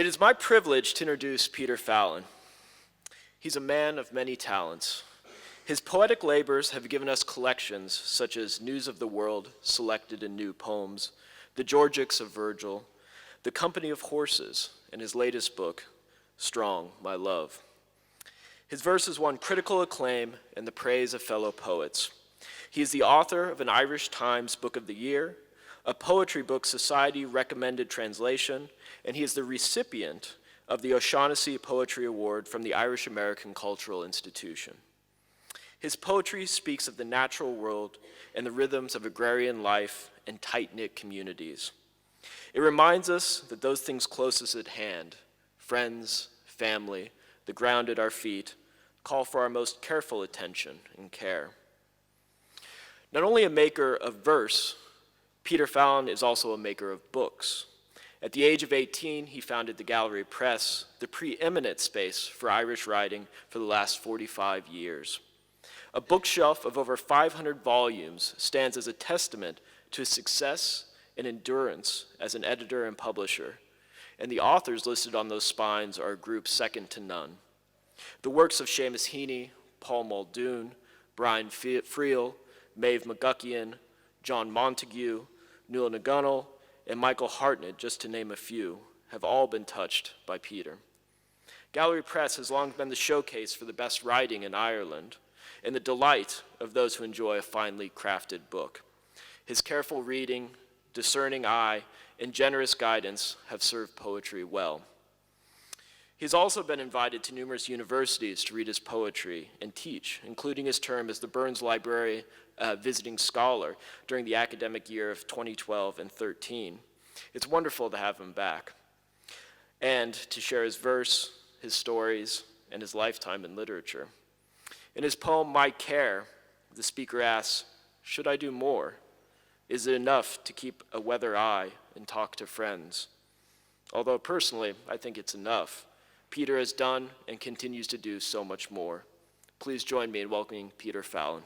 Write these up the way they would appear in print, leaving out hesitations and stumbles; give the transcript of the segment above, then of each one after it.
It is my privilege to introduce Peter Fallon. He's a man of many talents. His poetic labors have given us collections such as News of the World, selected in New Poems, the Georgics of Virgil, The Company of Horses, and his latest book, Strong, My Love. His verses won critical acclaim and the praise of fellow poets. He is the author of an Irish Times Book of the Year, a Poetry Book Society recommended translation, and he is the recipient of the O'Shaughnessy Poetry Award from the Irish American Cultural Institution. His poetry speaks of the natural world and the rhythms of agrarian life and tight-knit communities. It reminds us that those things closest at hand, friends, family, the ground at our feet, call for our most careful attention and care. Not only a maker of verse, Peter Fallon is also a maker of books. At the age of 18, he founded the Gallery Press, the preeminent space for Irish writing for the last 45 years. A bookshelf of over 500 volumes stands as a testament to his success and endurance as an editor and publisher, and the authors listed on those spines are a group second to none. The works of Seamus Heaney, Paul Muldoon, Brian Friel, Maeve McGuckian, John Montague, Nuala Nagunnal, and Michael Hartnett, just to name a few, have all been touched by Peter. Gallery Press has long been the showcase for the best writing in Ireland and the delight of those who enjoy a finely crafted book. His careful reading, discerning eye, and generous guidance have served poetry well. He's also been invited to numerous universities to read his poetry and teach, including his term as the Burns Library visiting scholar during the academic year of 2012 and 13. It's wonderful to have him back and to share his verse, his stories, and his lifetime in literature. In his poem, My Care, the speaker asks, "Should I do more? Is it enough to keep a weather eye and talk to friends?" Although personally, I think it's enough. Peter has done and continues to do so much more. Please join me in welcoming Peter Fallon.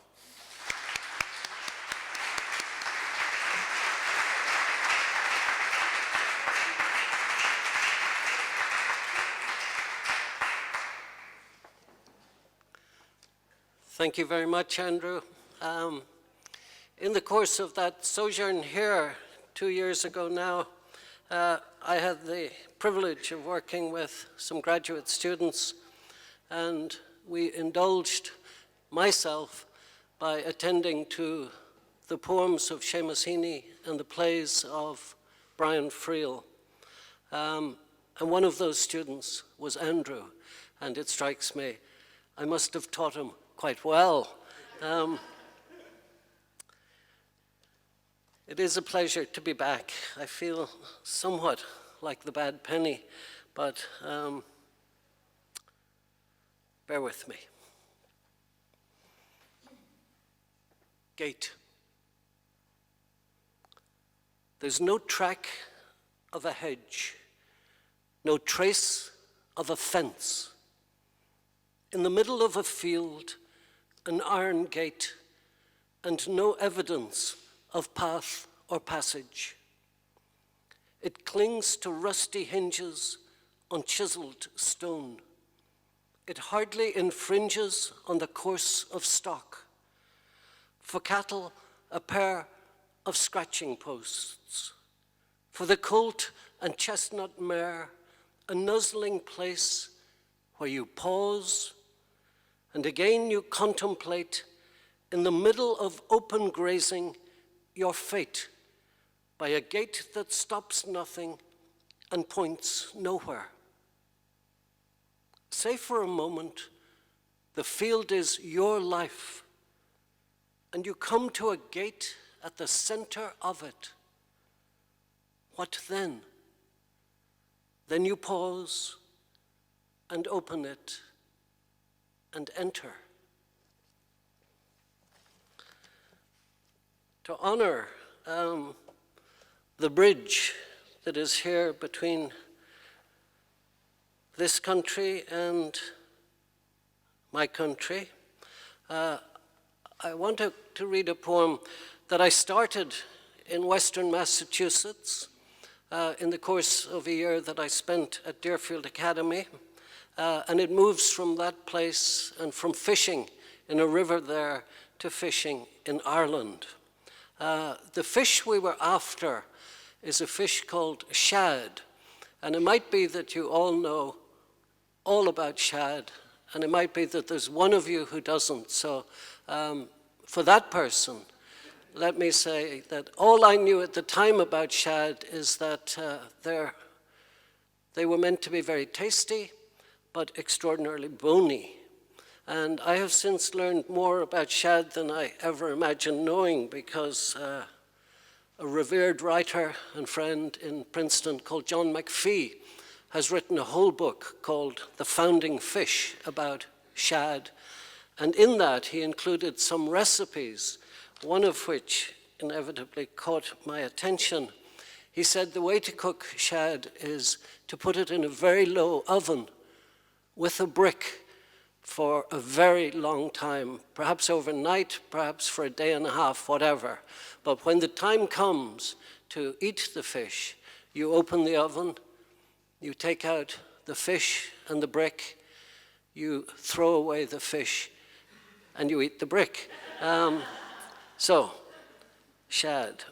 Thank you very much, Andrew. In the course of that sojourn here 2 years ago now, I had the privilege of working with some graduate students, and we indulged myself by attending to the poems of Seamus Heaney and the plays of Brian Friel. And one of those students was Andrew, and it strikes me, I must have taught him quite well. It is a pleasure to be back. I feel somewhat like the bad penny, but bear with me. Gate. There's no track of a hedge, no trace of a fence. In the middle of a field, an iron gate, and no evidence of path or passage. It clings to rusty hinges on chiseled stone. It hardly infringes on the course of stock. For cattle, a pair of scratching posts. For the colt and chestnut mare, a nuzzling place where you pause, and again you contemplate, in the middle of open grazing, your fate by a gate that stops nothing and points nowhere. Say for a moment, the field is your life, and you come to a gate at the center of it. What then? Then you pause and open it and enter. To honor the bridge that is here between this country and my country, I wanted to read a poem that I started in Western Massachusetts in the course of a year that I spent at Deerfield Academy. And it moves from that place and from fishing in a river there to fishing in Ireland. The fish we were after is a fish called shad. And it might be that you all know all about shad, and it might be that there's one of you who doesn't. So for that person, let me say that all I knew at the time about shad is that they were meant to be very tasty, but extraordinarily bony. And I have since learned more about shad than I ever imagined knowing, because a revered writer and friend in Princeton called John McPhee has written a whole book called The Founding Fish about shad. And in that he included some recipes, one of which inevitably caught my attention. He said the way to cook shad is to put it in a very low oven with a brick for a very long time, perhaps overnight, perhaps for a day and a half, whatever. But when the time comes to eat the fish, you open the oven, you take out the fish and the brick, you throw away the fish, and you eat the brick. So, shad,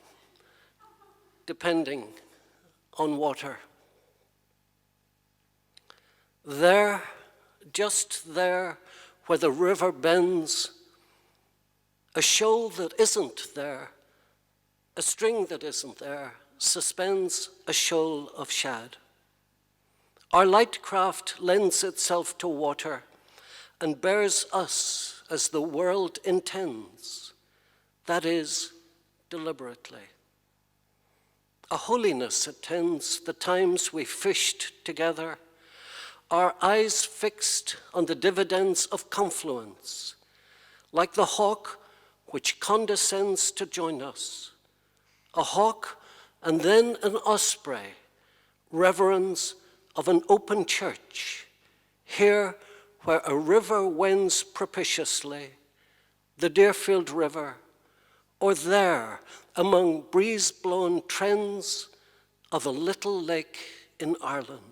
depending on water. There, just there, where the river bends, a shoal that isn't there, a string that isn't there, suspends a shoal of shad. Our light craft lends itself to water and bears us as the world intends, that is, deliberately. A holiness attends the times we fished together, our eyes fixed on the dividends of confluence, like the hawk which condescends to join us. A hawk and then an osprey, reverence of an open church, here where a river wends propitiously, the Deerfield River, or there among breeze-blown trends of a little lake in Ireland.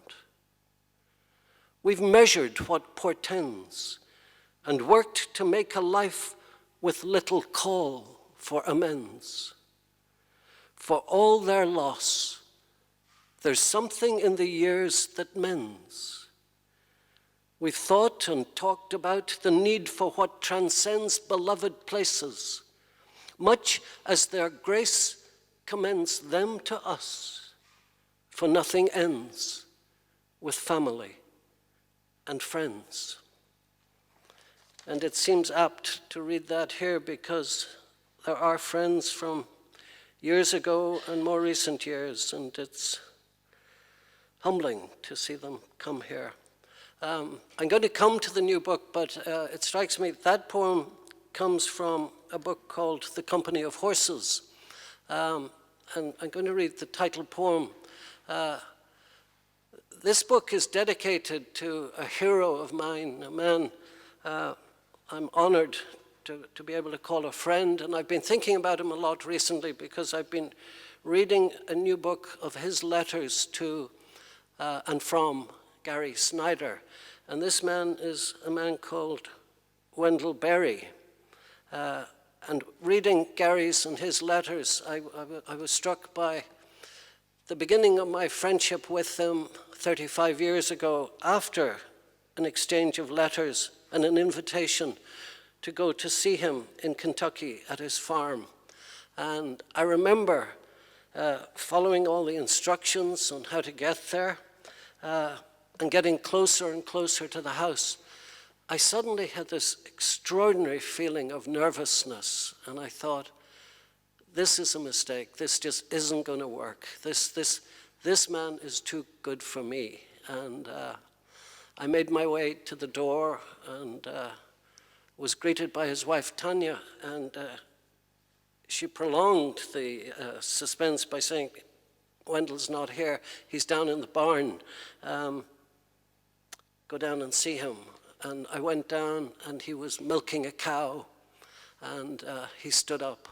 We've measured what portends and worked to make a life with little call for amends. For all their loss, there's something in the years that mends. We've thought and talked about the need for what transcends beloved places, much as their grace commends them to us, for nothing ends with family and friends. And it seems apt to read that here because there are friends from years ago and more recent years, and it's humbling to see them come here. I'm going to come to the new book, but it strikes me that poem comes from a book called The Company of Horses. And I'm going to read the title poem. This book is dedicated to a hero of mine, a man I'm honored to be able to call a friend, and I've been thinking about him a lot recently because I've been reading a new book of his letters to and from Gary Snyder. And this man is a man called Wendell Berry. And reading Gary's and his letters, I was struck by the beginning of my friendship with him 35 years ago, after an exchange of letters and an invitation to go to see him in Kentucky at his farm. And I remember following all the instructions on how to get there and getting closer and closer to the house. I suddenly had this extraordinary feeling of nervousness, and I thought, this is a mistake. This just isn't going to work. This man is too good for me. And I made my way to the door and was greeted by his wife, Tanya, and she prolonged the suspense by saying, Wendell's not here. He's down in the barn. Go down and see him. And I went down, and he was milking a cow, and he stood up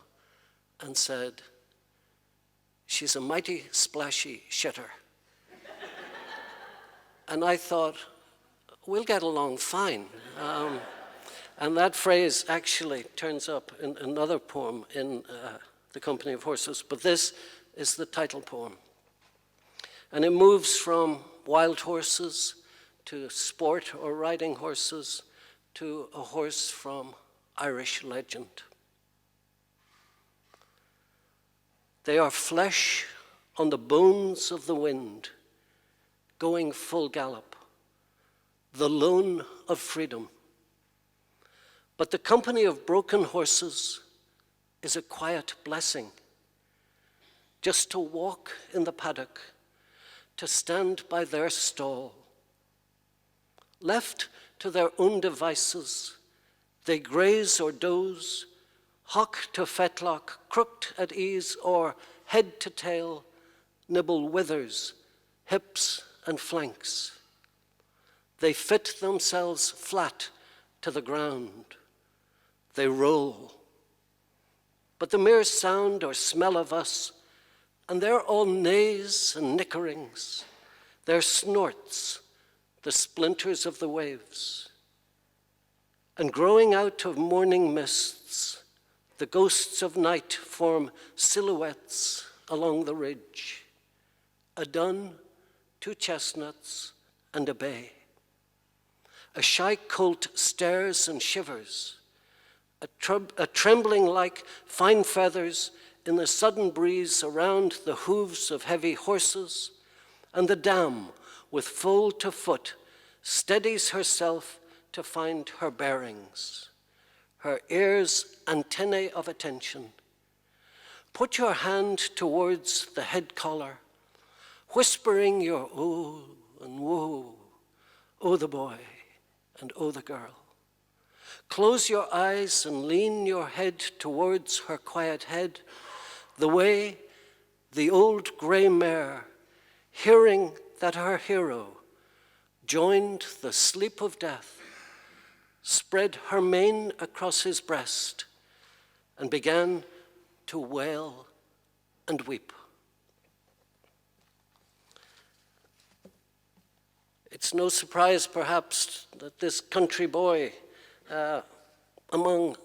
and said, she's a mighty splashy shitter. And I thought, we'll get along fine. And that phrase actually turns up in another poem in The Company of Horses, but this is the title poem. And it moves from wild horses to sport or riding horses to a horse from Irish legend. They are flesh on the bones of the wind, going full gallop, the loan of freedom. But the company of broken horses is a quiet blessing. Just to walk in the paddock, to stand by their stall. Left to their own devices, they graze or doze, hock to fetlock, crooked at ease, or head to tail, nibble withers, hips and flanks. They fit themselves flat to the ground. They roll. But the mere sound or smell of us, and they're all neighs and nickerings, their snorts, the splinters of the waves. And growing out of morning mists, the ghosts of night form silhouettes along the ridge. A dun, 2 chestnuts, and a bay. A shy colt stares and shivers, a trembling like fine feathers in the sudden breeze around the hooves of heavy horses, and the dam, with foal to foot, steadies herself to find her bearings, her ears antennae of attention. Put your hand towards the head collar, whispering your oh and whoa, oh the boy and oh the girl. Close your eyes and lean your head towards her quiet head, the way the old gray mare, hearing that her hero joined the sleep of death, spread her mane across his breast and began to wail and weep. It's no surprise, perhaps, that this country boy, among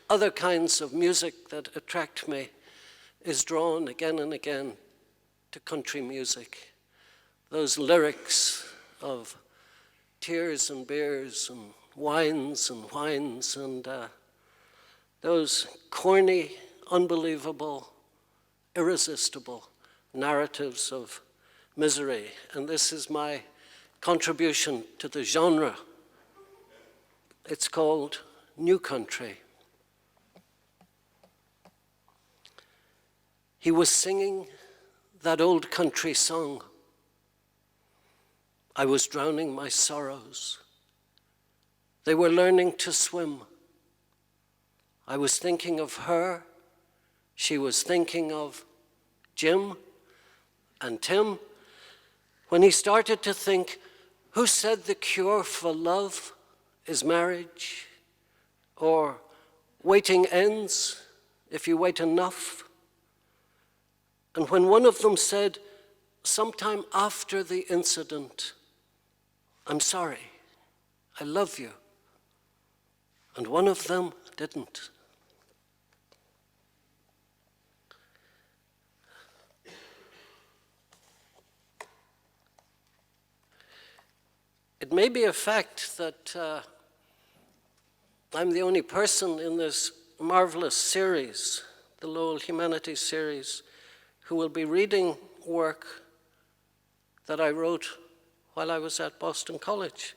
other kinds of music that attract me, is drawn again and again to country music. Those lyrics of tears and beers and wines and those corny, unbelievable, irresistible narratives of misery. And this is my contribution to the genre. It's called New Country. He was singing that old country song. I was drowning my sorrows. They were learning to swim. I was thinking of her. She was thinking of Jim and Tim. When he started to think, who said the cure for love is marriage? Or waiting ends if you wait enough? And when one of them said, sometime after the incident, I'm sorry, I love you. And one of them didn't. It may be a fact that I'm the only person in this marvelous series, the Lowell Humanities series, who will be reading work that I wrote while I was at Boston College.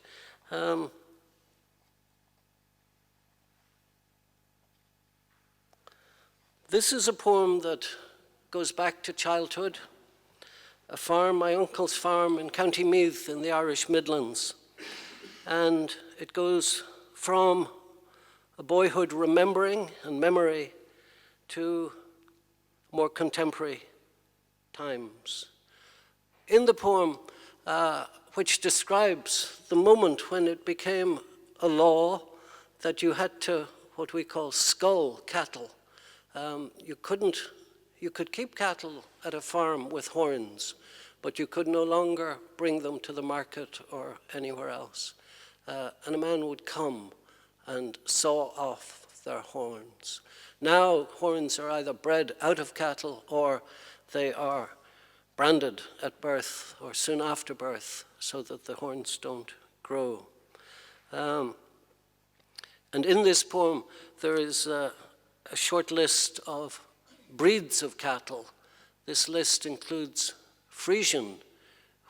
This is a poem that goes back to childhood, a farm, my uncle's farm in County Meath in the Irish Midlands. And it goes from a boyhood remembering and memory to more contemporary times. In the poem, which describes the moment when it became a law that you had to, what we call, skull cattle. You couldn't you could keep cattle at a farm with horns, but you could no longer bring them to the market or anywhere else. And a man would come and saw off their horns. Now, horns are either bred out of cattle or they are branded at birth or soon after birth so that the horns don't grow. And in this poem, there is a short list of breeds of cattle. This list includes Frisian,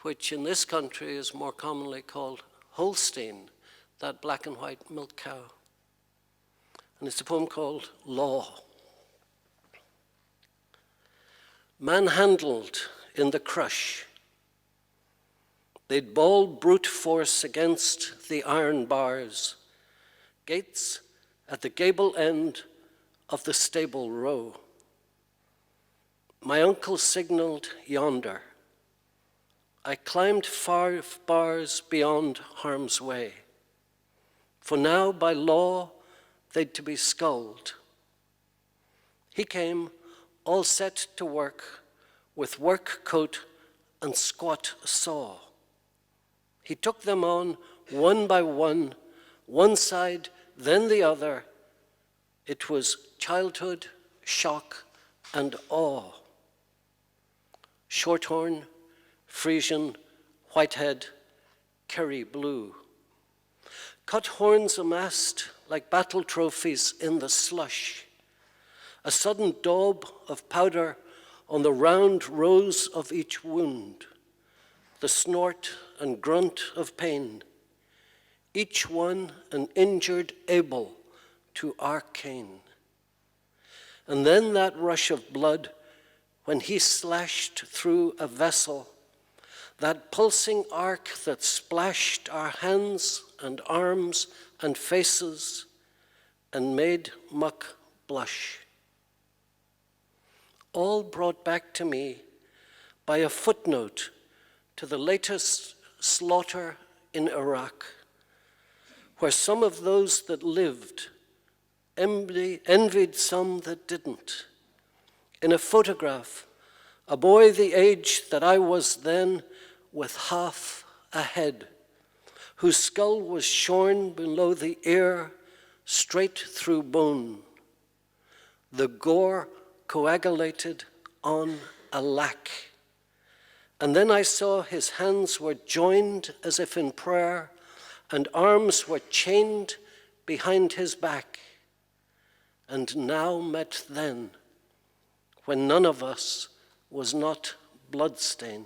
which in this country is more commonly called Holstein, that black and white milk cow. And it's a poem called Law. Manhandled in the crush, they'd bawl brute force against the iron bars, gates at the gable end of the stable row. My uncle signaled yonder. I climbed 5 bars beyond harm's way, for now by law they'd to be sculled. He came all set to work with work coat and squat saw. He took them on one by one side, then the other. It was childhood, shock, and awe. Shorthorn, Frisian, Whitehead, Kerry Blue. Cut horns amassed like battle trophies in the slush. A sudden daub of powder on the round rows of each wound. The snort and grunt of pain. Each one an injured Abel to arcane. And then that rush of blood when he slashed through a vessel, that pulsing arc that splashed our hands and arms and faces and made muck blush. All brought back to me by a footnote to the latest slaughter in Iraq, where some of those that lived envied some that didn't. In a photograph, a boy the age that I was then, with half a head, whose skull was shorn below the ear, straight through bone. The gore coagulated on a lac. And then I saw his hands were joined as if in prayer, and arms were chained behind his back. And now met then, when none of us was not bloodstained.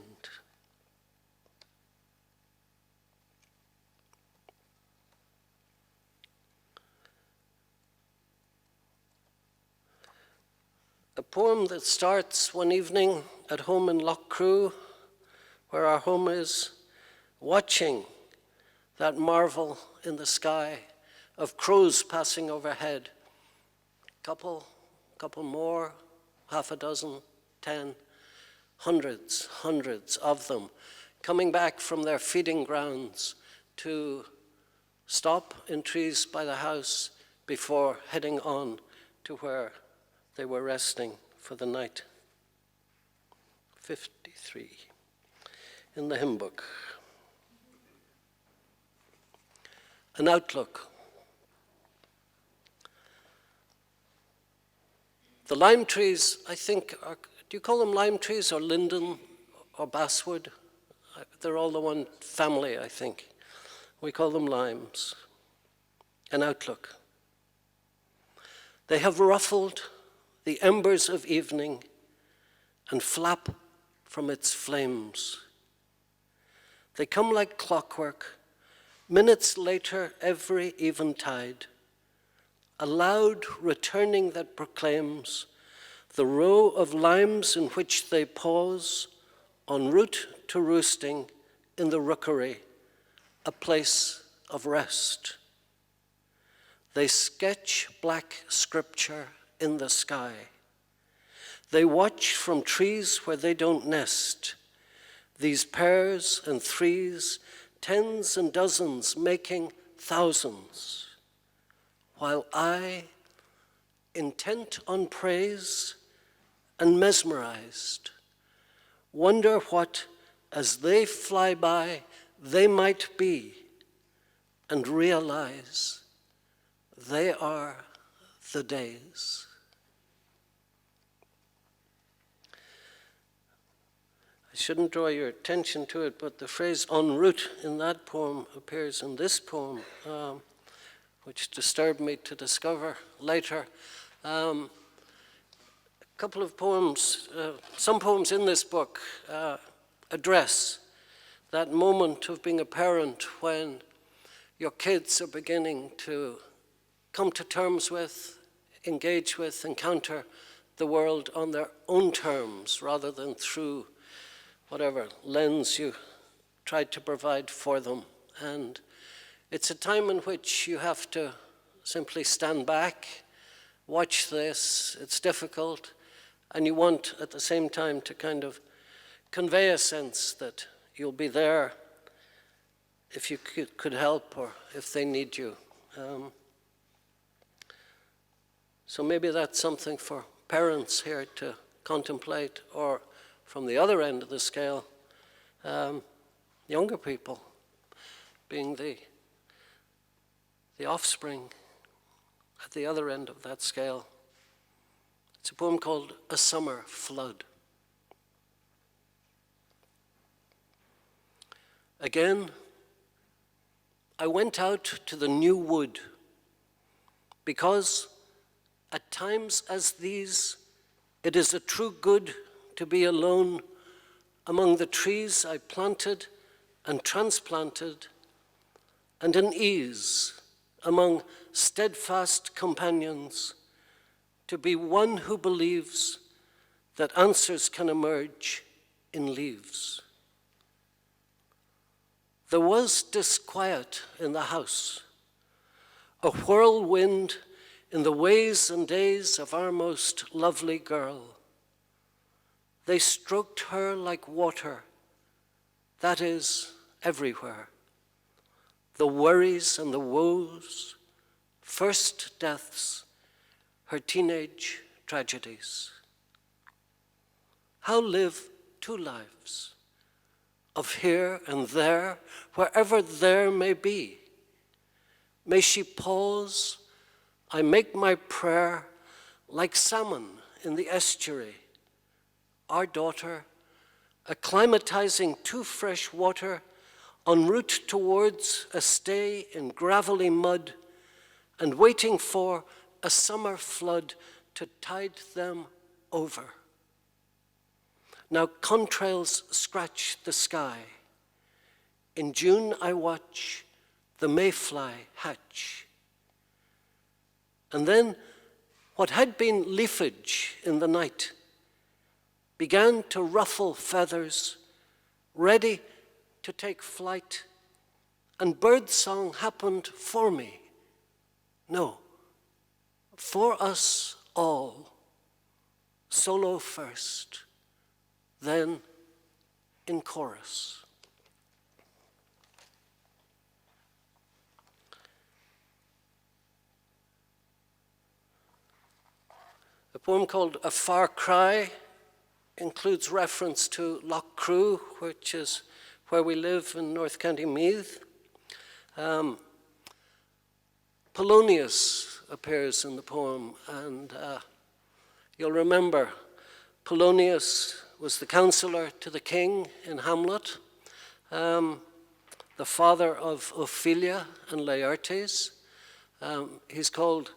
A poem that starts one evening at home in Loughcrew, where our home is, watching that marvel in the sky of crows passing overhead. Couple more, half a dozen, 10, hundreds of them coming back from their feeding grounds to stop in trees by the house before heading on to where they were resting for the night. 53 in the hymn book. An outlook. The lime trees, I think, do you call them lime trees or linden or basswood? They're all the one family, I think. We call them limes. An outlook. They have ruffled the embers of evening and flap from its flames. They come like clockwork, minutes later every eventide, a loud returning that proclaims the row of limes in which they pause en route to roosting in the rookery, a place of rest. They sketch black scripture in the sky. They watch from trees where they don't nest, these pairs and threes, tens and dozens making thousands, while I, intent on praise and mesmerized, wonder what, as they fly by, they might be, and realize they are the days. I shouldn't draw your attention to it, but the phrase en route in that poem appears in this poem, which disturbed me to discover later. A couple of poems, some poems in this book address that moment of being a parent when your kids are beginning to come to terms with, engage with, encounter the world on their own terms rather than through whatever lens you tried to provide for them. And it's a time in which you have to simply stand back, watch this, it's difficult, and you want at the same time to kind of convey a sense that you'll be there if you could help or if they need you. So maybe that's something for parents here to contemplate, or from the other end of the scale, younger people being the offspring at the other end of that scale. It's a poem called A Summer Flood. Again, I went out to the new wood because at times as these, it is a true good to be alone among the trees I planted and transplanted, and an ease among steadfast companions, to be one who believes that answers can emerge in leaves. There was disquiet in the house, a whirlwind in the ways and days of our most lovely girl. They stroked her like water, that is, everywhere. The worries and the woes, first deaths, her teenage tragedies. How live two lives, of here and there, wherever there may be? May she pause, I make my prayer, like salmon in the estuary. Our daughter, acclimatizing to fresh water, en route towards a stay in gravelly mud, and waiting for a summer flood to tide them over. Now contrails scratch the sky. In June I watch the mayfly hatch. And then what had been leafage in the night began to ruffle feathers, ready to take flight, and birdsong happened for me. No, for us all, solo first, then in chorus. A poem called A Far Cry includes reference to Lough Crew, which is where we live in North County Meath. Polonius appears in the poem, and you'll remember Polonius was the counselor to the king in Hamlet, the father of Ophelia and Laertes. He's called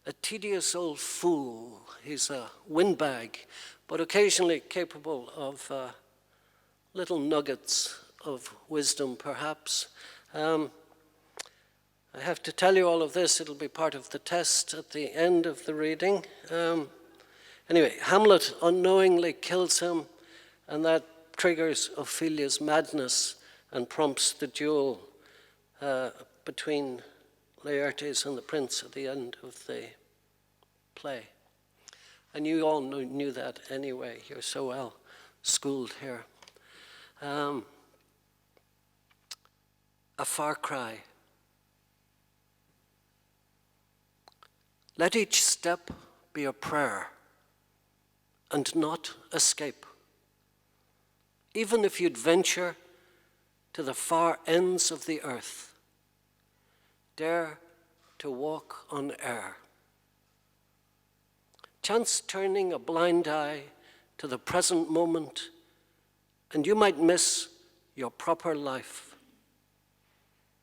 a tedious old fool. He's a windbag, but occasionally capable of little nuggets of wisdom, perhaps. I have to tell you all of this. It'll be part of the test at the end of the reading. Anyway, Hamlet unknowingly kills him, and that triggers Ophelia's madness and prompts the duel between Laertes and the prince at the end of the play. And you all knew that anyway. You're so well schooled here. A Far Cry. Let each step be a prayer, and not escape. Even if you'd venture to the far ends of the earth, dare to walk on air. Chance turning a blind eye to the present moment, and you might miss your proper life.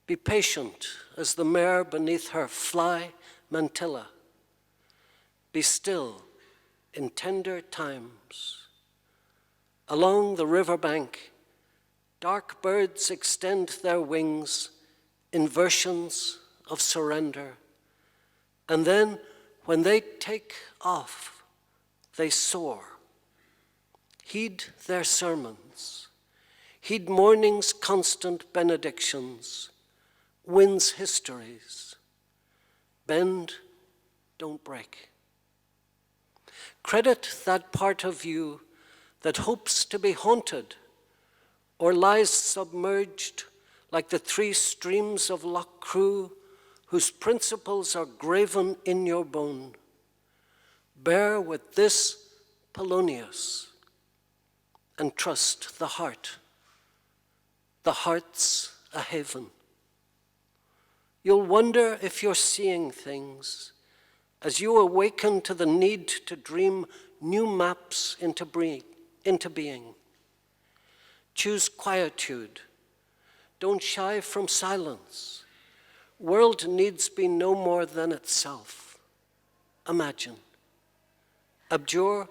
Be patient as the mare beneath her fly mantilla. Be still in tender times. Along the riverbank, dark birds extend their wings in versions of surrender. And then, when they take off, they soar. Heed their sermons. Heed morning's constant benedictions, wind's histories. Bend, don't break. Credit that part of you that hopes to be haunted or lies submerged like the three streams of Loch Crew, whose principles are graven in your bone. Bear with this Polonius and trust the heart. The heart's a haven. You'll wonder if you're seeing things as you awaken to the need to dream new maps into being. Choose quietude. Don't shy from silence. World needs be no more than itself. Imagine. Abjure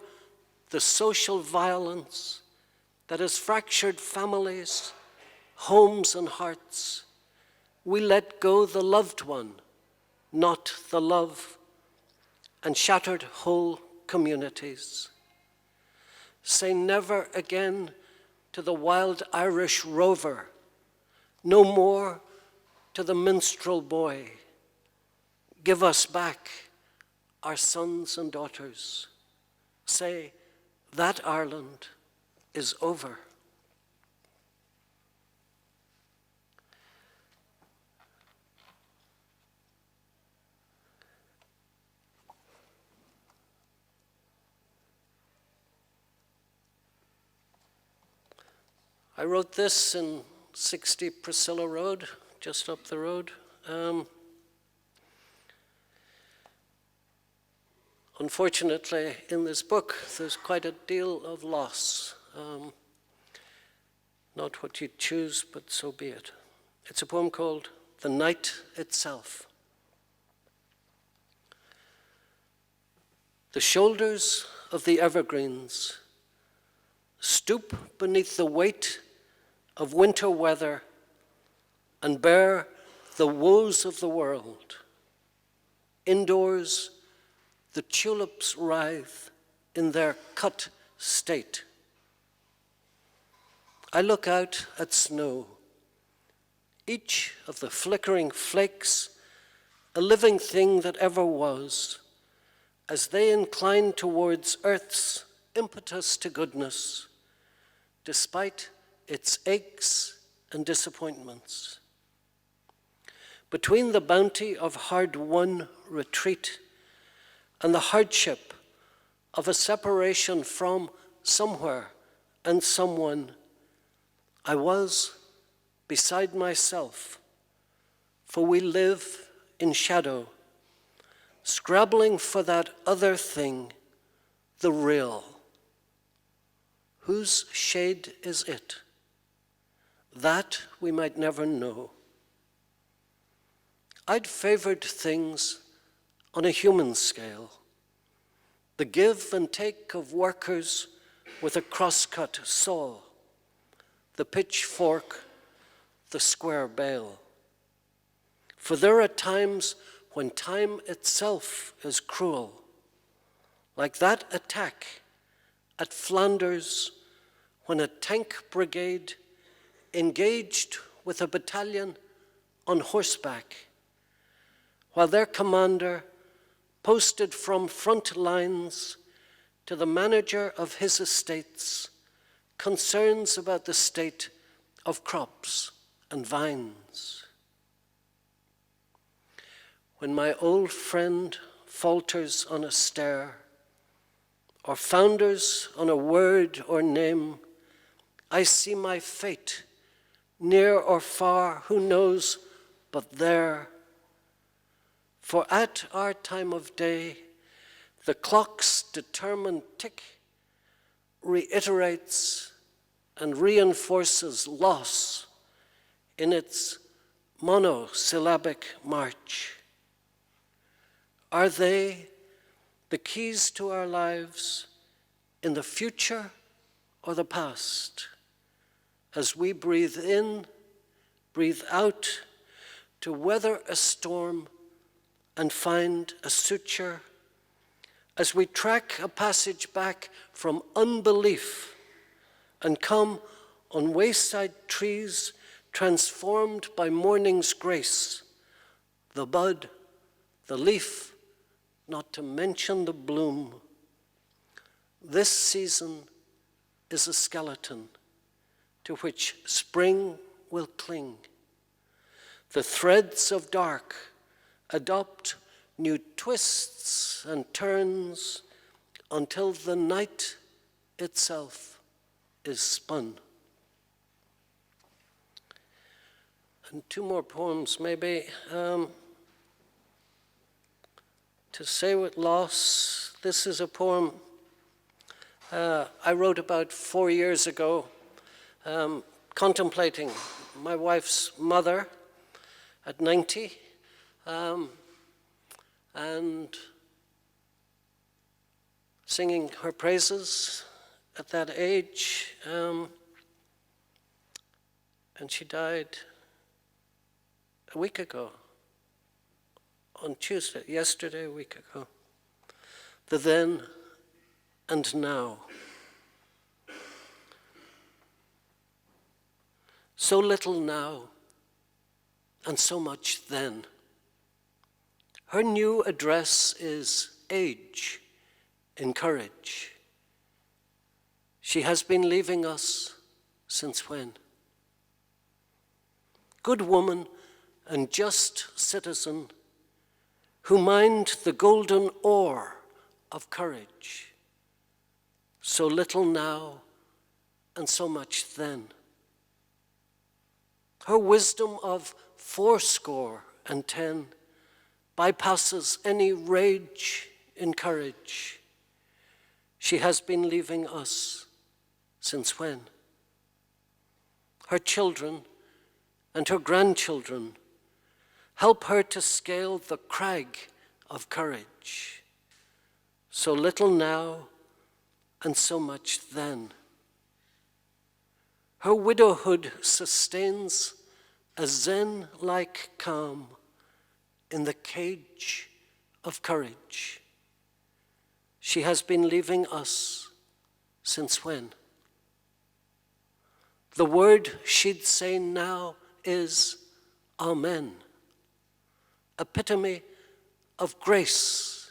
the social violence that has fractured families, homes, and hearts. We let go the loved one, not the love, and shattered whole communities. Say never again to the wild Irish rover, no more to the minstrel boy. Give us back our sons and daughters. Say that Ireland is over. I wrote this in 60 Priscilla Road, just up the road. Unfortunately, in this book, there's quite a deal of loss. Not what you'd choose, but so be it. It's a poem called The Night Itself. The shoulders of the evergreens stoop beneath the weight of winter weather and bear the woes of the world. Indoors, the tulips writhe in their cut state. I look out at snow, each of the flickering flakes a living thing that ever was, as they incline towards Earth's impetus to goodness, despite its aches and disappointments. Between the bounty of hard-won retreat and the hardship of a separation from somewhere and someone, I was beside myself, for we live in shadow, scrabbling for that other thing, the real. Whose shade is it? That we might never know. I'd favored things on a human scale, the give and take of workers with a crosscut saw, the pitchfork, the square bale. For there are times when time itself is cruel, like that attack at Flanders when a tank brigade engaged with a battalion on horseback, while their commander posted from front lines to the manager of his estates concerns about the state of crops and vines. When my old friend falters on a stair, or founders on a word or name. I see my fate, near or far, who knows, but there. For at our time of day, the clock's determined tick reiterates and reinforces loss in its monosyllabic march. Are they the keys to our lives in the future or the past? As we breathe in, breathe out, to weather a storm and find a suture, as we track a passage back from unbelief and come on wayside trees transformed by morning's grace, the bud, the leaf, not to mention the bloom. This season is a skeleton to which spring will cling. The threads of dark adopt new twists and turns until the night itself is spun. And two more poems, maybe. To Say With Loss, this is a poem I wrote about 4 years ago, contemplating my wife's mother at 90, and singing her praises at that age. And she died a week ago, on Tuesday, yesterday, a week ago. The then and now. So little now, and so much then. Her new address is age in courage. She has been leaving us since when? Good woman and just citizen who mined the golden ore of courage. So little now and so much then. Her wisdom of 80 bypasses any rage in courage. She has been leaving us since when? Her children and her grandchildren help her to scale the crag of courage. So little now and so much then. Her widowhood sustains a zen-like calm in the cage of courage. She has been leaving us since when? The word she'd say now is Amen, epitome of grace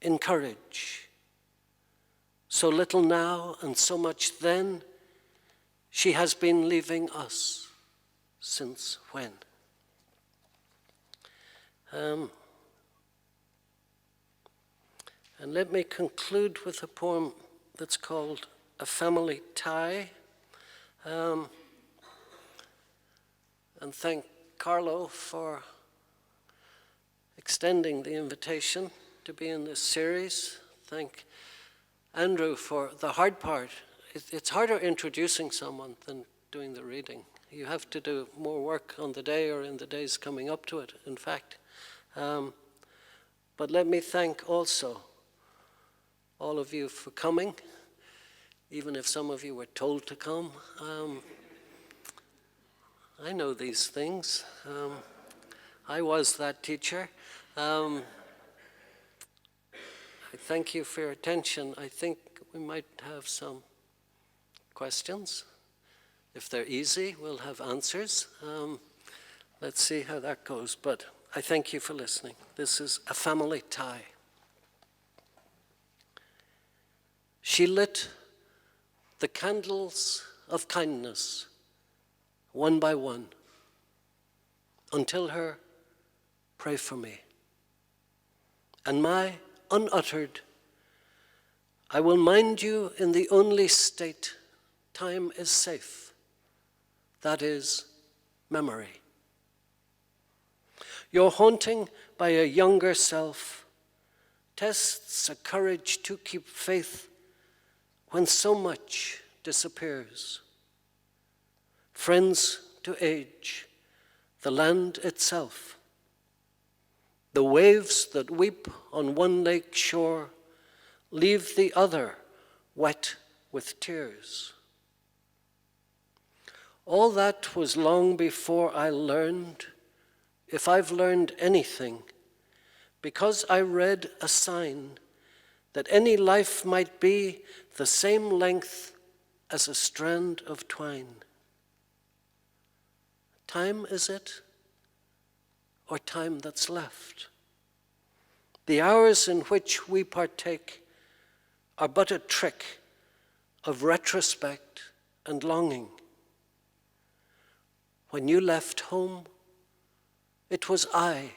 in courage. So little now and so much then, she has been leaving us since when? And let me conclude with a poem that's called A Family Tie. And thank Carlo for extending the invitation to be in this series. Thank Andrew for the hard part. It's harder introducing someone than doing the reading. You have to do more work on the day or in the days coming up to it, in fact. But let me thank also all of you for coming, even if some of you were told to come. I know these things. I was that teacher. I thank you for your attention. I think we might have some questions. If they're easy, we'll have answers. Let's see how that goes. But I thank you for listening. This is A Family Tie. She lit the candles of kindness one by one until her pray for me. And my unuttered, I will mind you in the only state time is safe, that is, memory. Your haunting by a younger self tests a courage to keep faith when so much disappears. Friends to age, the land itself, the waves that weep on one lake shore leave the other wet with tears. All that was long before I learned, if I've learned anything, because I read a sign that any life might be the same length as a strand of twine. Time, is it? Or time that's left? The hours in which we partake are but a trick of retrospect and longing. When you left home, it was I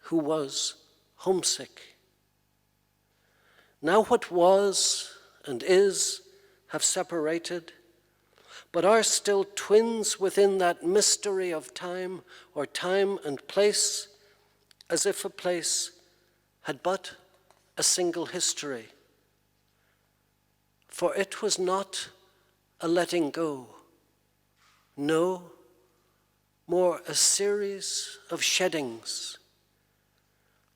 who was homesick. Now what was and is have separated, but are still twins within that mystery of time, or time and place, as if a place had but a single history. For it was not a letting go, no, more a series of sheddings.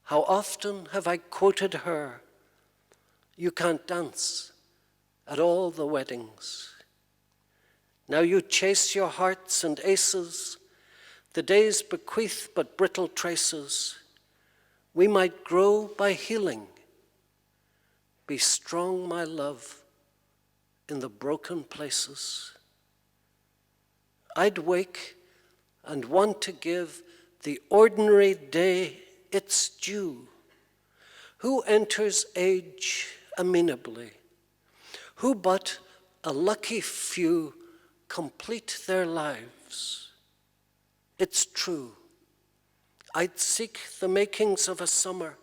How often have I quoted her, "You can't dance at all the weddings." Now you chase your hearts and aces, the days bequeath but brittle traces. We might grow by healing. Be strong, my love, in the broken places. I'd wake and want to give the ordinary day its due. Who enters age amenably? Who but a lucky few complete their lives? It's true. I'd seek the makings of a summer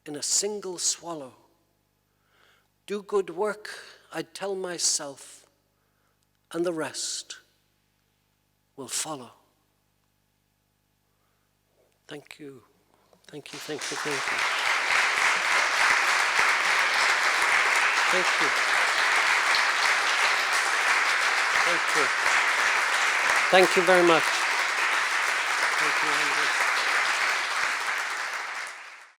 in a single swallow. Do good work, I'd tell myself, and the rest will follow. Thank you. Thank you, thank you, thank you. Thank you. Thank you. Thank you very much. Thank you, Andy.